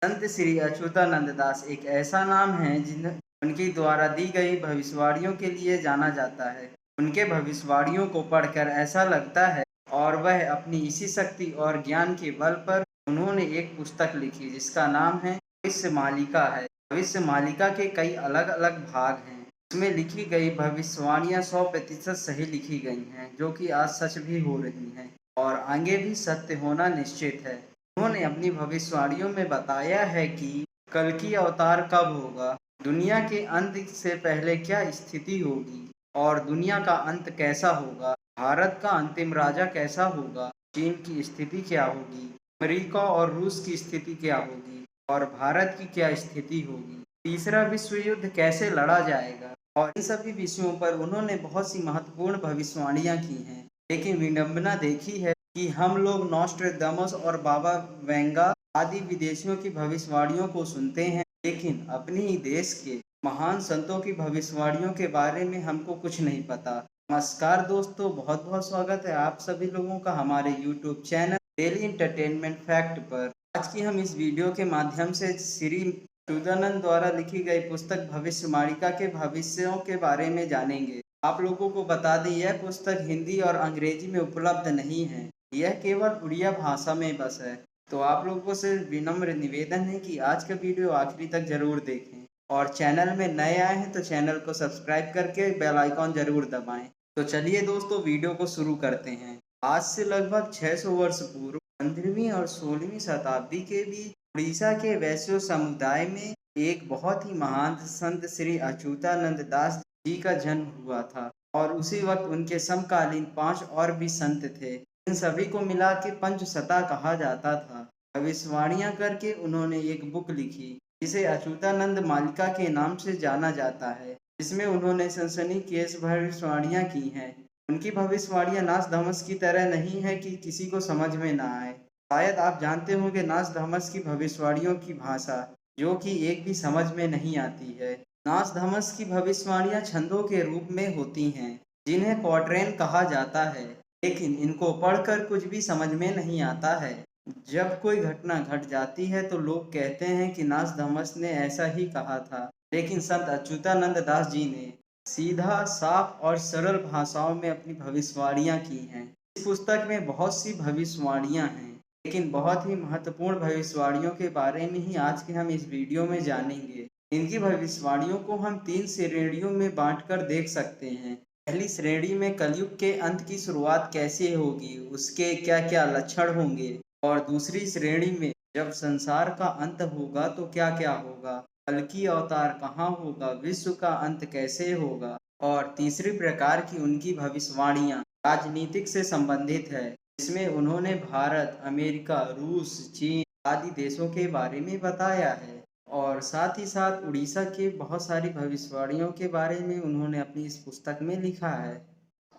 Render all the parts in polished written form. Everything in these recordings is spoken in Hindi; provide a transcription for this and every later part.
संत श्री अच्युतानंद दास एक ऐसा नाम है जिन्हें उनके द्वारा दी गई भविष्यवाणियों के लिए जाना जाता है। उनके भविष्यवाणियों को पढ़कर ऐसा लगता है और वह अपनी इसी शक्ति और ज्ञान के बल पर उन्होंने एक पुस्तक लिखी जिसका नाम है भविष्य मालिका है। भविष्य मालिका के कई अलग अलग भाग हैं। इसमें लिखी गई भविष्यवाणियां 100% सही लिखी गई हैं, जो कि आज सच भी हो रही हैं और आगे भी सत्य होना निश्चित है। उन्होंने अपनी भविष्यवाणियों में बताया है कि कल्कि अवतार कब होगा, दुनिया के अंत से पहले क्या स्थिति होगी और दुनिया का अंत कैसा होगा, भारत का अंतिम राजा कैसा होगा, चीन की स्थिति क्या होगी, अमेरिका और रूस की स्थिति क्या होगी और भारत की क्या स्थिति होगी, तीसरा विश्व युद्ध कैसे लड़ा जाएगा। और इन सभी विषयों पर उन्होंने बहुत सी महत्वपूर्ण भविष्यवाणियां की हैं। लेकिन विडंबना देखी है कि हम लोग नॉस्ट्रेडमस और बाबा वेंगा आदि विदेशियों की भविष्यवाणियों को सुनते हैं, लेकिन अपने ही देश के महान संतों की भविष्यवाणियों के बारे में हमको कुछ नहीं पता। नमस्कार दोस्तों, बहुत बहुत स्वागत है आप सभी लोगों का हमारे YouTube channel daily entertainment fact पर। आज की हम इस वीडियो के माध्यम से श्री अच्युतानंद द्वारा लिखी गई पुस्तक भविष्य मालिका के भविष्यों के बारे में जानेंगे। आप लोगों को बता दें, यह पुस्तक हिंदी और अंग्रेजी में उपलब्ध नहीं है, यह केवल उड़िया भाषा में बस है। तो आप लोगों से विनम्र निवेदन है कि आज का वीडियो आखिरी तक जरूर देखें और चैनल में नए आए हैं तो चैनल को सब्सक्राइब करके बेल आइकॉन जरूर दबाएं। तो चलिए दोस्तों, वीडियो को शुरू करते हैं। आज से लगभग 600 वर्ष पूर्व 15वीं और 16वीं शताब्दी के बीच उड़ीसा के वैश्य समुदाय में एक बहुत ही महान संत श्री अच्युतानंद दास जी का जन्म हुआ था और उसी वक्त उनके समकालीन 5 और भी संत थे। इन सभी को मिला के पंचशता कहा जाता था। भविष्यवाणियां करके उन्होंने एक बुक लिखी जिसे अच्युतानंद मालिका के नाम से जाना जाता है, जिसमें उन्होंने सनसनीखेज भविष्यवाणियां की हैं। उनकी भविष्यवाणियां नाच धमस की तरह नहीं है कि किसी को समझ में ना आए। शायद आप जानते होंगे नाच धमस की भविष्यवाणियों की भाषा, जो कि एक भी समझ में नहीं आती है। नाच धमस की भविष्यवाणियां छंदों के रूप में होती हैं, जिन्हें क्वाट्रेन कहा जाता है, लेकिन इनको पढ़कर कुछ भी समझ में नहीं आता है। जब कोई घटना घट जाती है तो लोग कहते हैं कि नाच धमस ने ऐसा ही कहा था, लेकिन संत अच्युतानंद दास जी ने सीधा, साफ और सरल भाषाओं में अपनी भविष्यवाणियां की हैं। इस पुस्तक में बहुत सी भविष्यवाणियां हैं, लेकिन बहुत ही महत्वपूर्ण भविष्यवाणियों के बारे में ही आज के हम इस वीडियो में जानेंगे। इनकी भविष्यवाणियों को हम 3 श्रेणियों में बांटकर देख सकते हैं। पहली श्रेणी में कलयुग के अंत की शुरुआत कैसे होगी, उसके क्या-क्या लक्षण होंगे, और दूसरी श्रेणी में जब संसार का अंत होगा तो क्या-क्या होगा, कल्कि अवतार कहाँ होगा, विश्व का अंत कैसे होगा, और तीसरी प्रकार की उनकी भविष्यवाणियां राजनीतिक से संबंधित है, इसमें उन्होंने भारत, अमेरिका, रूस, चीन आदि देशों के बारे में बताया है। और साथ ही साथ उड़ीसा के बहुत सारी भविष्यवाणियों के बारे में उन्होंने अपनी इस पुस्तक में लिखा है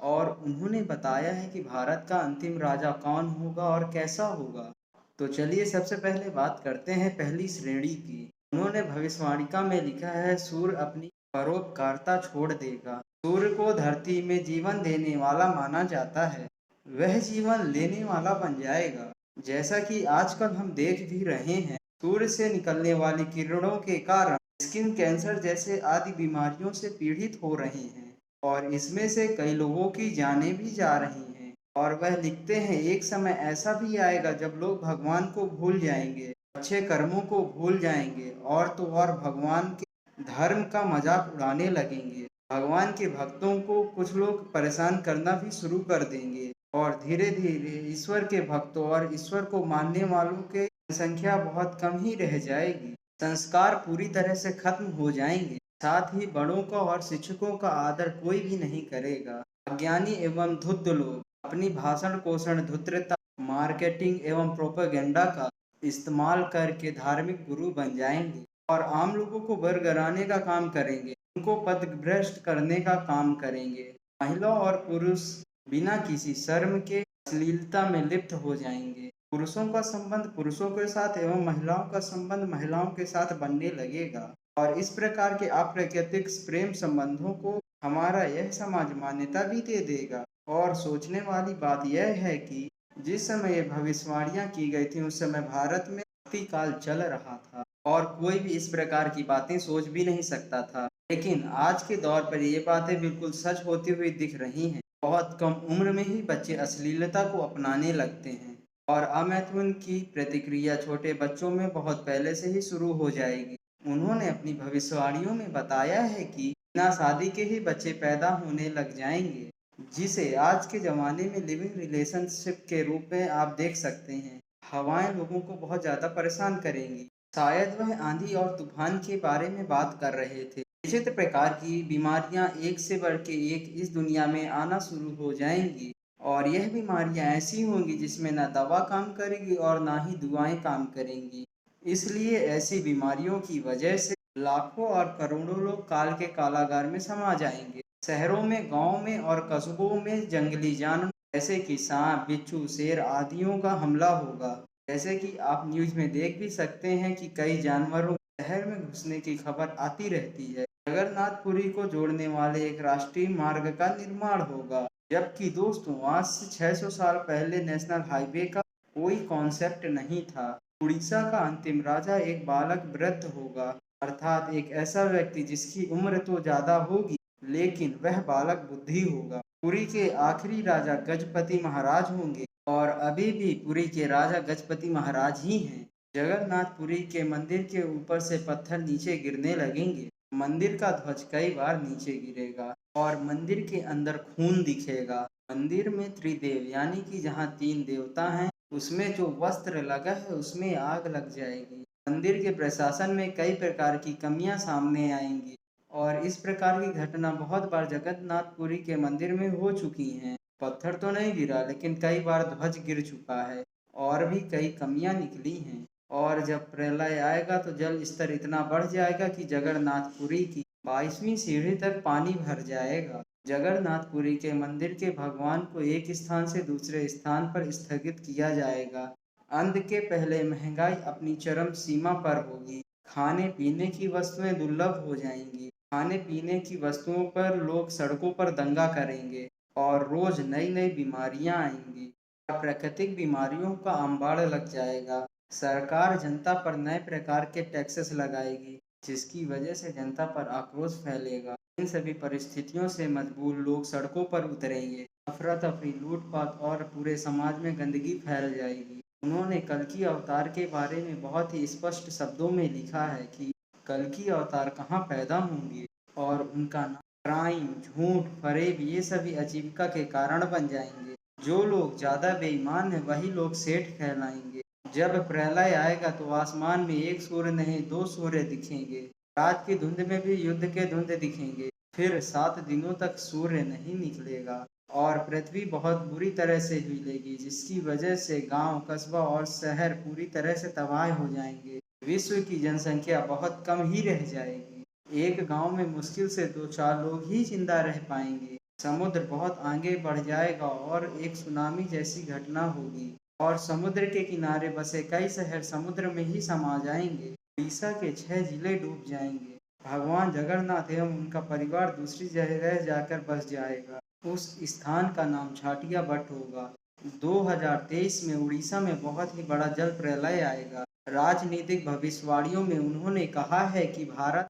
और उन्होंने बताया है कि भारत का अंतिम राजा कौन होगा और कैसा होगा। तो चलिए सबसे पहले बात करते हैं पहली श्रेणी की। उन्होंने भविष्यवाणिका में लिखा है, सूर्य अपनी परोपकारिता छोड़ देगा। सूर्य को धरती में जीवन देने वाला माना जाता है, वह जीवन लेने वाला बन जाएगा। जैसा कि आजकल हम देख भी रहे हैं, सूर्य से निकलने वाली किरणों के कारण स्किन कैंसर जैसे आदि बीमारियों से पीड़ित हो रहे हैं और इसमें से कई लोगों की जानें भी जा रही हैं। और वह लिखते हैं, एक समय ऐसा भी आएगा जब लोग भगवान को भूल जाएंगे, अच्छे कर्मों को भूल जाएंगे और तो और भगवान के धर्म का मजाक उड़ाने लगेंगे। भगवान के भक्तों को कुछ लोग परेशान करना भी शुरू कर देंगे और धीरे धीरे ईश्वर के भक्तों और ईश्वर को मानने वालों की संख्या बहुत कम ही रह जाएगी। संस्कार पूरी तरह से खत्म हो जाएंगे। साथ ही बड़ों का और शिक्षकों का आदर कोई भी नहीं करेगा। अज्ञानी एवं धूर्त लोग अपनी भाषण पोषण, धूर्तता, मार्केटिंग एवं प्रोपेगेंडा का इस्तेमाल करके धार्मिक गुरु बन जाएंगे और आम लोगों को बरगलाने का काम करेंगे, उनको पथभ्रष्ट करने का काम करेंगे। महिला और पुरुष बिना किसी शर्म के अश्लीलता में लिप्त हो जाएंगे। पुरुषों का संबंध पुरुषों के साथ एवं महिलाओं का संबंध महिलाओं के साथ बनने लगेगा और इस प्रकार के अप्राकृतिक प्रेम संबंधों को हमारा यह समाज मान्यता भी दे देगा। और सोचने वाली बात यह है कि जिस समय ये भविष्यवाणियां की गई थी, उस समय भारत में भक्ति काल चल रहा था और कोई भी इस प्रकार की बातें सोच भी नहीं सकता था। लेकिन आज के दौर पर ये बातें बिल्कुल सच होती हुई दिख रही हैं। बहुत कम उम्र में ही बच्चे अश्लीलता को अपनाने लगते हैं और अमैथुन की प्रतिक्रिया छोटे बच्चों में बहुत पहले से ही शुरू हो जाएगी। उन्होंने अपनी भविष्यवाणियों में बताया है कि बिना शादी के ही बच्चे पैदा होने लग जाएंगे, जिसे आज के ज़माने में लिविंग रिलेशनशिप के रूप में आप देख सकते हैं। हवाएं लोगों को बहुत ज़्यादा परेशान करेंगी। शायद वह आंधी और तूफान के बारे में बात कर रहे थे। विचित्र प्रकार की बीमारियां एक से बढ़ के एक इस दुनिया में आना शुरू हो जाएंगी और यह बीमारियां ऐसी होंगी जिसमें ना दवा काम करेगी और ना ही दुआएं काम करेंगी। इसलिए ऐसी बीमारियों की वजह से लाखों और करोड़ों लोग काल के कारागार में समा जाएंगे। शहरों में, गांवों में और कस्बों में जंगली जानवर जैसे कि सांप, बिच्छू, शेर आदियों का हमला होगा। जैसे कि आप न्यूज़ में देख भी सकते हैं कि कई जानवरों शहर में घुसने की खबर आती रहती है। जगन्नाथपुरी को जोड़ने वाले एक राष्ट्रीय मार्ग का निर्माण होगा, जबकि दोस्तों आज से 600 साल पहले नेशनल हाईवे का कोई कॉन्सेप्ट नहीं था। उड़ीसा का अंतिम राजा एक बालक वृद्ध होगा, अर्थात एक ऐसा व्यक्ति जिसकी उम्र तो ज्यादा होगी लेकिन वह बालक बुद्धि होगा। पुरी के आखिरी राजा गजपति महाराज होंगे और अभी भी पुरी के राजा गजपति महाराज ही हैं। जगन्नाथपुरी के मंदिर के ऊपर से पत्थर नीचे गिरने लगेंगे। मंदिर का ध्वज कई बार नीचे गिरेगा और मंदिर के अंदर खून दिखेगा। मंदिर में त्रिदेव यानी कि जहाँ 3 देवता हैं, उसमें जो वस्त्र लगा है उसमें आग लग जाएगी। मंदिर के प्रशासन में कई प्रकार की कमियां सामने आएंगी और इस प्रकार की घटना बहुत बार जगन्नाथपुरी के मंदिर में हो चुकी हैं। पत्थर तो नहीं गिरा लेकिन कई बार ध्वज गिर चुका है और भी कई कमियां निकली हैं। और जब प्रलय आएगा तो जल स्तर इतना बढ़ जाएगा कि जगन्नाथपुरी की 22वीं सीढ़ी तक पानी भर जाएगा। जगन्नाथपुरी के मंदिर के भगवान को एक स्थान से दूसरे स्थान पर स्थगित किया जाएगा। अंत के पहले महंगाई अपनी चरम सीमा पर होगी। खाने पीने की वस्तुएं दुर्लभ हो जाएंगी। खाने पीने की वस्तुओं पर लोग सड़कों पर दंगा करेंगे और रोज नई नई बीमारियां आएंगी। प्राकृतिक बीमारियों का अंबाड़ लग जाएगा। सरकार जनता पर नए प्रकार के टैक्सेस लगाएगी, जिसकी वजह से जनता पर आक्रोश फैलेगा। इन सभी परिस्थितियों से मजबूर लोग सड़कों पर उतरेंगे। अफरा तफरी, लूटपाट और पूरे समाज में गंदगी फैल जाएगी। उन्होंने कल्कि अवतार के बारे में बहुत ही स्पष्ट शब्दों में लिखा है कि कल्कि अवतार कहाँ पैदा होंगे और उनका नाम क्राइम, झूठ, फरेब ये सभी आजीविका के कारण बन जाएंगे। जो लोग ज्यादा बेईमान हैं वही लोग सेठ कहलाएंगे। जब प्रलय आएगा तो आसमान में एक सूर्य नहीं 2 सूर्य दिखेंगे। रात की धुंध में भी युद्ध के धुंध दिखेंगे। फिर 7 दिनों तक सूर्य नहीं निकलेगा और पृथ्वी बहुत बुरी तरह से हिलेगी, जिसकी वजह से गांव, कस्बा और शहर पूरी तरह से तबाह हो जाएंगे। विश्व की जनसंख्या बहुत कम ही रह जाएगी। एक गांव में मुश्किल से 2-4 लोग ही जिंदा रह पाएंगे। समुद्र बहुत आगे बढ़ जाएगा और एक सुनामी जैसी घटना होगी और समुद्र के किनारे बसे कई शहर समुद्र में ही समा जाएंगे। उड़ीसा के 6 जिले डूब जाएंगे। भगवान जगन्नाथ एवं उनका परिवार दूसरी जगह जाकर बस जाएगा। उस स्थान का नाम छाटिया बट होगा। 2023 में उड़ीसा में बहुत ही बड़ा जल प्रलय आएगा। राजनीतिक भविष्यवाणियों में उन्होंने कहा है कि भारत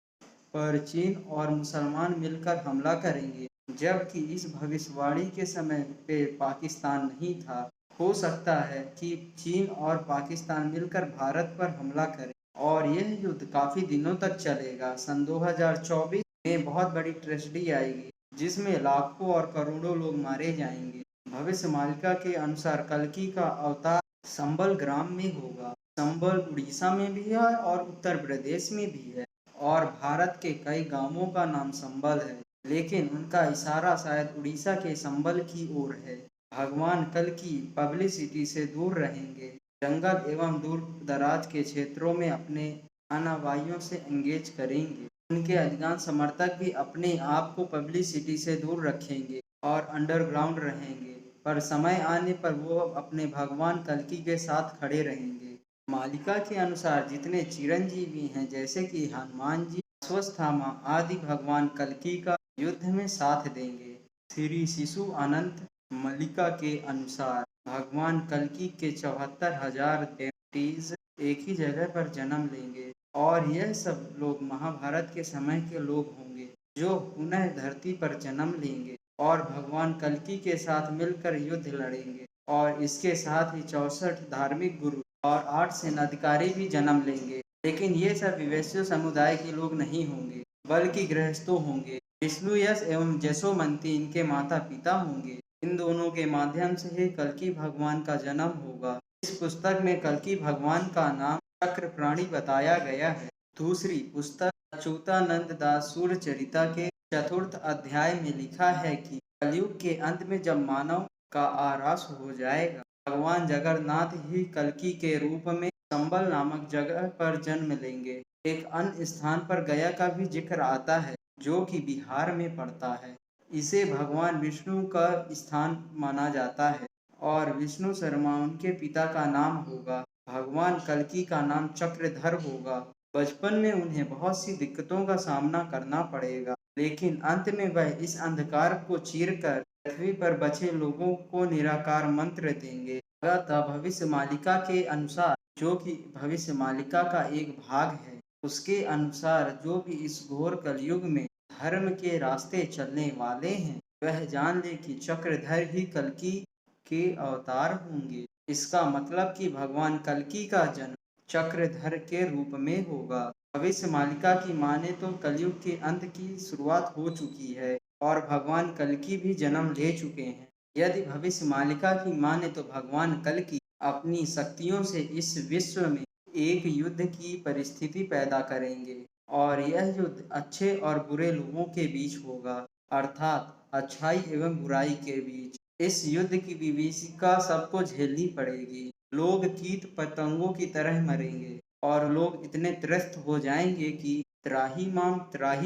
पर चीन और मुसलमान मिलकर हमला करेंगे, जबकि इस भविष्यवाणी के समय पे पाकिस्तान नहीं था। हो सकता है कि चीन और पाकिस्तान मिलकर भारत पर हमला करें और यह युद्ध काफी दिनों तक चलेगा। सन 2024 में बहुत बड़ी ट्रेजेडी आएगी, जिसमें लाखों और करोड़ों लोग मारे जाएंगे। भविष्य मालिका के अनुसार कल्कि का अवतार संबल ग्राम में होगा। संबल उड़ीसा में भी है और उत्तर प्रदेश में भी है और भारत के कई गांवों का नाम संबल है, लेकिन उनका इशारा शायद उड़ीसा के संबल की ओर है। भगवान कल्कि पब्लिसिटी से दूर रहेंगे। जंगल एवं दूर दराज के क्षेत्रों में अपने अनुयायियों से एंगेज करेंगे। उनके अधिकांश समर्थक भी अपने आप को पब्लिसिटी से दूर रखेंगे और अंडरग्राउंड रहेंगे, पर समय आने पर वो अपने भगवान कल्कि के साथ खड़े रहेंगे। मालिका के अनुसार जितने चिरंजीवी हैं जैसे कि हनुमान जी, अश्वत्थामा आदि भगवान कल्कि का युद्ध में साथ देंगे। श्री शिशु अनंत मल्लिका के अनुसार भगवान कल्कि के 74,000 डेवोटीज एक ही जगह पर जन्म लेंगे और यह सब लोग महाभारत के समय के लोग होंगे जो पुनः धरती पर जन्म लेंगे और भगवान कल्कि के साथ मिलकर युद्ध लड़ेंगे। और इसके साथ ही 64 धार्मिक गुरु और 8 सेनाधिकारी भी जन्म लेंगे। लेकिन ये सब वैश्य समुदाय के लोग नहीं होंगे, बल्कि गृहस्थों होंगे। विष्णु यश एवं जसोमंती इनके माता पिता होंगे। इन दोनों के माध्यम से ही कल्कि भगवान का जन्म होगा। इस पुस्तक में कल्कि भगवान का नाम चक्र प्राणी बताया गया है। दूसरी पुस्तक अच्युतानंद दास सूर्यचरिता के चतुर्थ अध्याय में लिखा है कि कलयुग के अंत में जब मानव का आरास हो जाएगा, भगवान जगन्नाथ ही कल्कि के रूप में संबल नामक जगह पर जन्म लेंगे। एक अन्य स्थान पर गया का भी जिक्र आता है, जो कि बिहार में पड़ता है। इसे भगवान विष्णु का स्थान माना जाता है और विष्णु शर्मा उनके पिता का नाम होगा। भगवान कल्कि का नाम चक्रधर होगा। बचपन में उन्हें बहुत सी दिक्कतों का सामना करना पड़ेगा, लेकिन अंत में वह इस अंधकार को चीरकर पृथ्वी पर बचे लोगों को निराकार मंत्र देंगे। तथा भविष्य मालिका के अनुसार, जो कि भविष्य मालिका का एक भाग है, उसके अनुसार जो भी इस घोर कलयुग में धर्म के रास्ते चलने वाले हैं, वह जान ले कि चक्रधर ही कल्कि के अवतार होंगे। इसका मतलब कि भगवान कल्कि का जन्म चक्रधर के रूप में होगा। भविष्य मालिका की माने तो कलयुग के अंत की शुरुआत हो चुकी है और भगवान कल्कि भी जन्म ले चुके हैं। यदि भविष्य मालिका की माने तो भगवान कल्कि अपनी शक्तियों से इस विश्व में एक युद्ध की परिस्थिति पैदा करेंगे और यह युद्ध अच्छे और बुरे लोगों के बीच होगा, अर्थात अच्छाई एवं बुराई के बीच। इस युद्ध की विभीषिका सबको झेलनी पड़ेगी। लोग कीट पतंगों की तरह मरेंगे और लोग इतने त्रस्त हो जाएंगे कि त्राही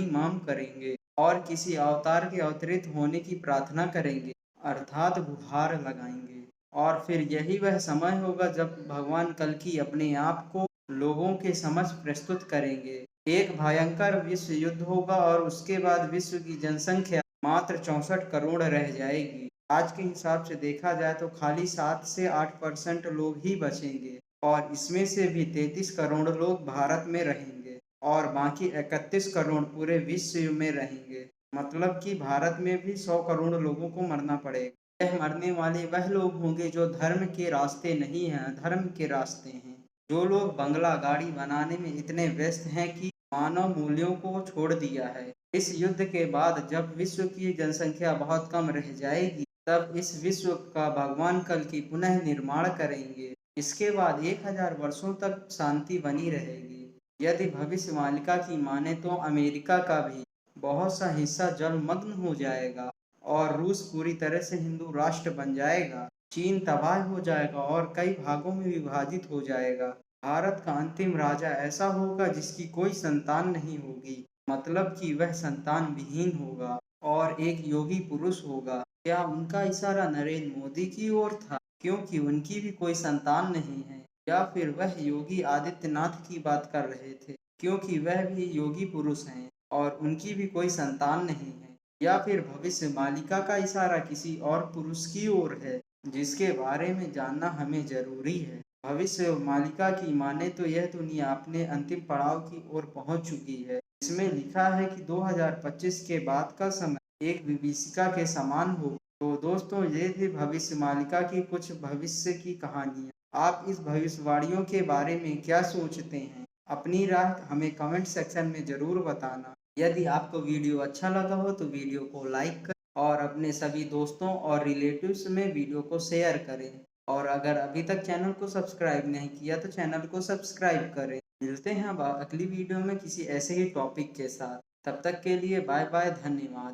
माम करेंगे और किसी अवतार के अवतरित होने की प्रार्थना करेंगे, अर्थात गुहार लगाएंगे। और फिर यही वह समय होगा जब भगवान कल्कि अपने आप को लोगों के समक्ष प्रस्तुत करेंगे। एक भयंकर विश्व युद्ध होगा और उसके बाद विश्व की जनसंख्या मात्र 64 करोड़ रह जाएगी। आज के हिसाब से देखा जाए तो खाली 7 से 8% लोग ही बचेंगे और इसमें से भी 33 करोड़ लोग भारत में रहेंगे और बाकी 31 करोड़ पूरे विश्व में रहेंगे। मतलब कि भारत में भी 100 करोड़ लोगों को मरना पड़ेगा। यह मरने वाले वह लोग होंगे जो धर्म के रास्ते नहीं हैं, अधर्म के रास्ते हैं। जो लोग बंगला गाड़ी बनाने में इतने व्यस्त हैं कि मानव मूल्यों को छोड़ दिया है। इस युद्ध के बाद जब विश्व की जनसंख्या बहुत कम रह जाएगी, तब इस विश्व का भगवान कल्कि पुनः निर्माण करेंगे। इसके बाद 1000 वर्षों तक शांति बनी रहेगी। यदि भविष्य मालिका की माने तो अमेरिका का भी बहुत सा हिस्सा जलमग्न हो जाएगा और रूस पूरी तरह से हिंदू राष्ट्र बन जाएगा। चीन तबाह हो जाएगा और कई भागों में विभाजित हो जाएगा। भारत का अंतिम राजा ऐसा होगा जिसकी कोई संतान नहीं होगी, मतलब कि वह संतान विहीन होगा और एक योगी पुरुष होगा। क्या उनका इशारा नरेंद्र मोदी की ओर था, क्योंकि उनकी भी कोई संतान नहीं है? या फिर वह योगी आदित्यनाथ की बात कर रहे थे, क्योंकि वह भी योगी पुरुष हैं और उनकी भी कोई संतान नहीं है? या फिर भविष्य मालिका का इशारा किसी और पुरुष की ओर है, जिसके बारे में जानना हमें जरूरी है। भविष्य मालिका की माने तो यह दुनिया अपने अंतिम पड़ाव की ओर पहुंच चुकी है। इसमें लिखा है कि 2025 के बाद का समय एक विभीषिका के समान हो। तो दोस्तों, ये थी भविष्य मालिका की कुछ भविष्य की कहानियाँ। आप इस भविष्यवाणियों के बारे में क्या सोचते हैं? अपनी राय हमें कमेंट सेक्शन में ज़रूर बताना। यदि आपको वीडियो अच्छा लगा हो तो वीडियो को लाइक करें और अपने सभी दोस्तों और रिलेटिव्स में वीडियो को शेयर करें। और अगर अभी तक चैनल को सब्सक्राइब नहीं किया तो चैनल को सब्सक्राइब करें। मिलते हैं अब अगली वीडियो में किसी ऐसे ही टॉपिक के साथ। तब तक के लिए बाय बाय, धन्यवाद।